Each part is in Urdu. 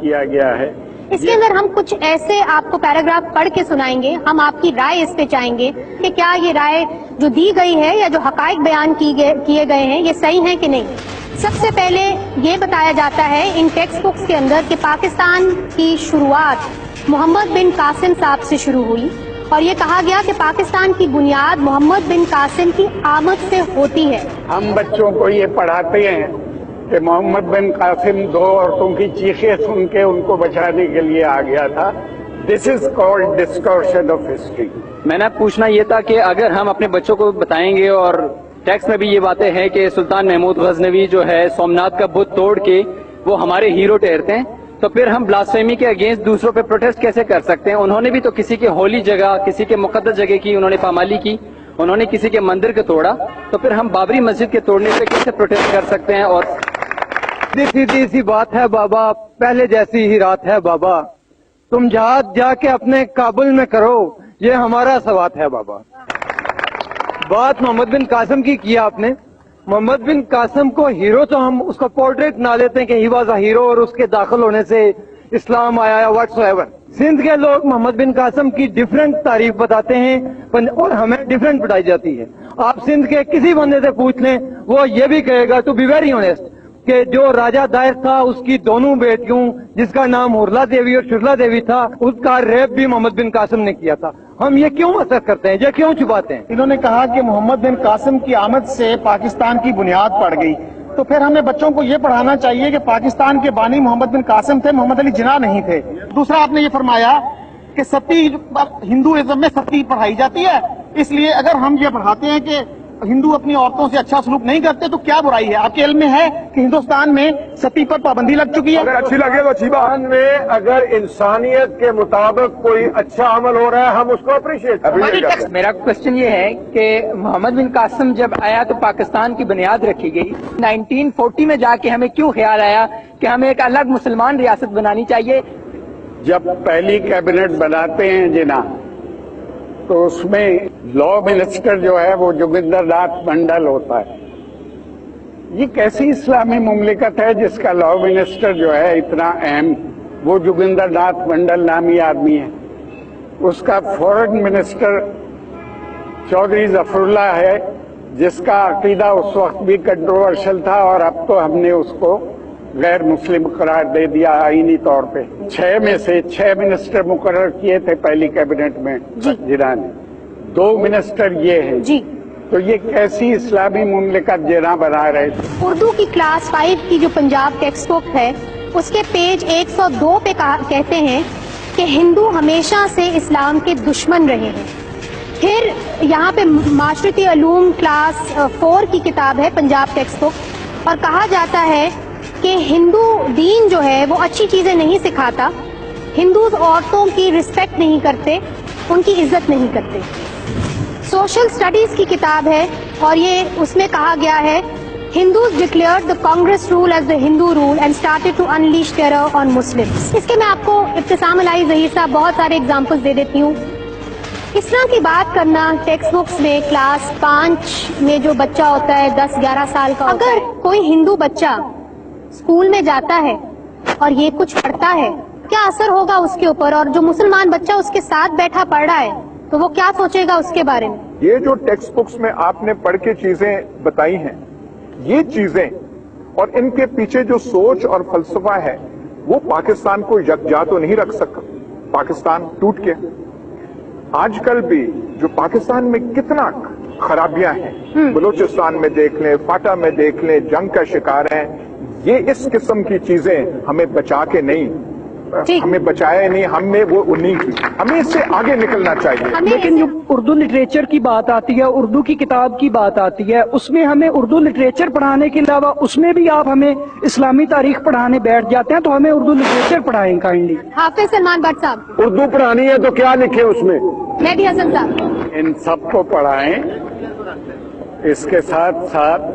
کیا گیا ہے. اس کے اندر ہم کچھ ایسے آپ کو پیراگراف پڑھ کے سنائیں گے, ہم آپ کی رائے اس پہ چاہیں گے کہ کیا یہ رائے جو دی گئی ہے یا جو حقائق بیان کیے گئے ہیں یہ صحیح ہیں کہ نہیں. سب سے پہلے یہ بتایا جاتا ہے ان ٹیکسٹ بکس کے اندر کہ پاکستان کی شروعات محمد بن قاسم صاحب سے شروع ہوئی, اور یہ کہا گیا کہ پاکستان کی بنیاد محمد بن قاسم کی آمد سے ہوتی ہے. ہم بچوں کو یہ پڑھاتے ہیں کہ محمد بن قاسم 2 عورتوں کی چیخیں سن کے ان کو بچانے کے لیے آ گیا تھا. This is called distortion of history. میں نے پوچھنا یہ تھا کہ اگر ہم اپنے بچوں کو بتائیں گے, اور ٹیکسٹ میں بھی یہ باتیں ہیں کہ سلطان محمود غزنوی جو ہے سومناتھ کا بت توڑ کے وہ ہمارے ہیرو ٹھہرتے ہیں, تو پھر ہم بلاسفیمی کے اگینسٹ دوسروں پہ پروٹیسٹ کیسے کر سکتے ہیں؟ انہوں نے بھی تو کسی کے ہولی جگہ, کسی کے مقدس جگہ کی انہوں نے پامالی کی, انہوں نے کسی کے مندر کو توڑا, تو پھر ہم بابری مسجد کے توڑنے پہ کیسے پروٹیسٹ کر سکتے ہیں؟ اور سیدھی سی بات ہے بابا, پہلے جیسی ہی رات ہے بابا, تم جہاد جا کے اپنے کابل میں کرو, یہ ہمارا سوات ہے بابا. بات محمد بن قاسم کی کیا آپ نے. محمد بن قاسم کو ہیرو تو ہم اس کا پورٹریٹ نہ لیتے ہیں کہ ہی واز اے ہیرو اور اس کے داخل ہونے سے اسلام آیا ہے واٹس ایور. سندھ کے لوگ محمد بن قاسم کی ڈفرینٹ تعریف بتاتے ہیں اور ہمیں ڈفرینٹ بتائی جاتی ہے. آپ سندھ کے کسی بندے سے پوچھ لیں, وہ یہ بھی کہے گا ٹو بی ویری آنیسٹ کہ جو راجہ دائر تھا اس کی دونوں بیٹیوں جس کا نام ہرلا دیوی اور شرلا دیوی تھا, اس کا ریپ بھی محمد بن قاسم نے کیا تھا. ہم یہ کیوں اثر کرتے ہیں, یہ کیوں چھپاتے ہیں؟ انہوں نے کہا کہ محمد بن قاسم کی آمد سے پاکستان کی بنیاد پڑ گئی, تو پھر ہمیں بچوں کو یہ پڑھانا چاہیے کہ پاکستان کے بانی محمد بن قاسم تھے, محمد علی جناح نہیں تھے. دوسرا آپ نے یہ فرمایا کہ ستی ہندوازم میں ستی پڑھائی جاتی ہے, اس لیے اگر ہم یہ پڑھاتے ہیں کہ ہندو اپنی عورتوں سے اچھا سلوک نہیں کرتے تو کیا برائی ہے؟ آپ کے علم میں ہے کہ ہندوستان میں ستی پر پابندی لگ چکی ہے. اگر اچھی لگے تو اچھی بات میں, اگر انسانیت کے مطابق کوئی اچھا عمل ہو رہا ہے ہم اس کو اپریشیٹ کرتے ہیں. میرا کوشچن یہ ہے کہ محمد بن قاسم جب آیا تو پاکستان کی بنیاد رکھی گئی, 1940 میں جا کے ہمیں کیوں خیال آیا کہ ہمیں ایک الگ مسلمان ریاست بنانی چاہیے؟ جب پہلی کیبنٹ بناتے ہیں جناح تو اس میں لا منسٹر جو ہے وہ جوگندر ناتھ منڈل ہوتا ہے. یہ کیسی اسلامی مملکت ہے جس کا لا منسٹر جو ہے اتنا اہم وہ جوگندر ناتھ منڈل نامی آدمی ہے. اس کا فورن منسٹر چودھری ظفر اللہ ہے جس کا عقیدہ اس وقت بھی کنٹروورشل تھا, اور اب تو ہم نے اس کو غیر مسلم قرار دے دیا آئینی طور پہ. 6 میں سے 6 منسٹر مقرر کیے تھے پہلی کیبنٹ میں جناح نے, 2 منسٹر یہ ہیں. تو یہ کیسی اسلامی مملکت جناح بنا رہے تھے. اردو کی کلاس 5 کی جو پنجاب ٹیکسٹ بک ہے اس کے پیج 102 پہ کہتے ہیں کہ ہندو ہمیشہ سے اسلام کے دشمن رہے ہیں. پھر یہاں پہ معاشرتی علوم کلاس 4 کی کتاب ہے پنجاب ٹیکسٹ بک, اور کہا جاتا ہے کہ ہندو دین جو ہے وہ اچھی چیزیں نہیں سکھاتا, ہندوز عورتوں کی رسپیکٹ نہیں کرتے, ان کی عزت نہیں کرتے. سوشل سٹڈیز کی کتاب ہے اور یہ اس میں کہا گیا ہے Hindus declared the Congress rule as the Hindu rule and started to unleash terror on Muslims. اس کے میں آپ کو ابتسام الہی ظہیر صاحب بہت سارے اگزامپلس دے دیتی ہوں. اسلام کی بات کرنا ٹیکسٹ بکس میں کلاس 5 میں جو بچہ ہوتا ہے 10-11 سال کا, اگر کوئی ہندو بچہ اسکول میں جاتا ہے اور یہ کچھ پڑھتا ہے کیا اثر ہوگا اس کے اوپر, اور جو مسلمان بچہ اس کے ساتھ بیٹھا پڑھ رہا ہے تو وہ کیا سوچے گا اس کے بارے میں؟ یہ جو ٹیکسٹ بکس میں آپ نے پڑھ کے چیزیں بتائی ہیں, یہ چیزیں اور ان کے پیچھے جو سوچ اور فلسفہ ہے وہ پاکستان کو یکجا تو نہیں رکھ سکتا. پاکستان ٹوٹ گیا. آج کل بھی جو پاکستان میں کتنا خرابیاں ہیں, بلوچستان میں دیکھ لیں, فاٹا میں دیکھ لیں, جنگ کا شکار ہیں. یہ اس قسم کی چیزیں ہمیں بچا کے نہیں, ہمیں بچایا نہیں, ہمیں وہ انہیں کی, ہمیں اس سے آگے نکلنا چاہیے. لیکن جو اردو لٹریچر کی بات آتی ہے, اردو کی کتاب کی بات آتی ہے, اس میں ہمیں اردو لٹریچر پڑھانے کے علاوہ اس میں بھی آپ ہمیں اسلامی تاریخ پڑھانے بیٹھ جاتے ہیں, تو ہمیں اردو لٹریچر پڑھائیں کائنڈلی. حافظ سلمان بٹ صاحب, اردو پڑھانی ہے تو کیا لکھے اس میں؟ مہدی حسن صاحب, ان سب کو پڑھائیں. اس کے ساتھ ساتھ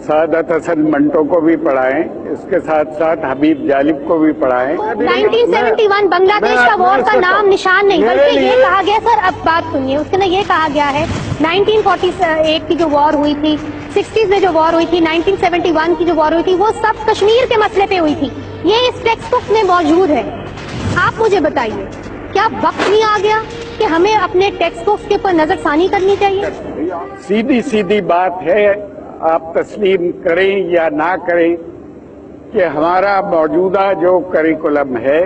سعادت حسن منٹو کو بھی پڑھائیں, اس کے ساتھ ساتھ حبیب جالب کو بھی پڑھائیں. 1971 بنگلہ دیش کا وار کا نام نشان نہیں, بلکہ یہ کہا گیا, سر اب بات سنیے, اس کے اندر یہ کہا گیا ہے 1948 کی جو وار ہوئی تھی 1960s میں جو وار ہوئی تھی, 1971 کی جو وار ہوئی تھی, وہ سب کشمیر کے مسئلے پہ ہوئی تھی. یہ اس ٹیکسٹ بک میں موجود ہے. آپ مجھے بتائیے, کیا وقت نہیں آ گیا کہ ہمیں اپنے ٹیکسٹ بکس کے اوپر نظر ثانی کرنی چاہیے؟ سیدھی سیدھی بات ہے, آپ تسلیم کریں یا نہ کریں کہ ہمارا موجودہ جو کریکولم ہے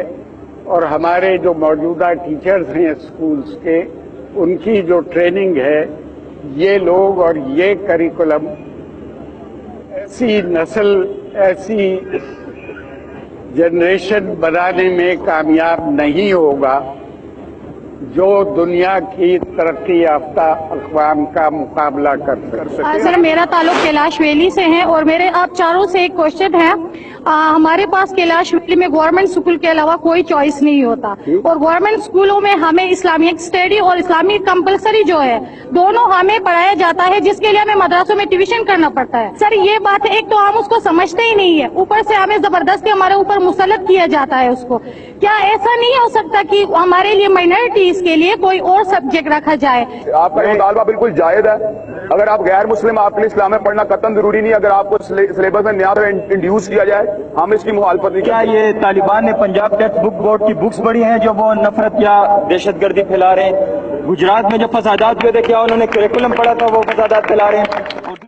اور ہمارے جو موجودہ ٹیچرز ہیں اسکولز کے, ان کی جو ٹریننگ ہے, یہ لوگ اور یہ کریکولم ایسی نسل, ایسی جنریشن بنانے میں کامیاب نہیں ہوگا جو دنیا کی ترقی یافتہ اقوام کا مقابلہ کر سکے. سر, میرا تعلق کیلاش ویلی سے ہے اور میرے آپ چاروں سے ایک کوشچن ہے. ہمارے پاس کیلاش ویلی میں گورنمنٹ اسکول کے علاوہ کوئی چوائس نہیں ہوتا, اور گورنمنٹ اسکولوں میں ہمیں اسلامک اسٹڈی اور اسلامک کمپلسری جو ہے دونوں ہمیں پڑھایا جاتا ہے, جس کے لیے ہمیں مدرسوں میں ٹیوشن کرنا پڑتا ہے. سر, یہ بات ہے, ایک تو ہم اس کو سمجھتے ہی نہیں ہے, اوپر سے ہمیں زبردستی ہمارے اوپر مسلط کیا جاتا ہے اس کو. کیا ایسا نہیں ہو سکتا کہ ہمارے لیے مائنرٹیز کے لیے کوئی اور سبجیکٹ رکھا جائے؟ آپ کا مطالبہ بالکل جائز ہے. اگر آپ غیر مسلم, آپ کے لیے اسلام میں پڑھنا قطعاً ضروری نہیں. اگر آپ کو سلیبس میں نیا انٹروڈیوس کیا جائے, ہم اس کی مخالفت نہیں. کیا یہ طالبان نے پنجاب ٹیکسٹ بک بورڈ کی بکس پڑھی ہیں جو وہ نفرت یا دہشت گردی پھیلا رہے ہیں؟ گجرات میں جو فسادات ہوئے تھے, کیا انہوں نے کریکولم پڑھا تھا وہ فسادات پھیلا رہے ہیں؟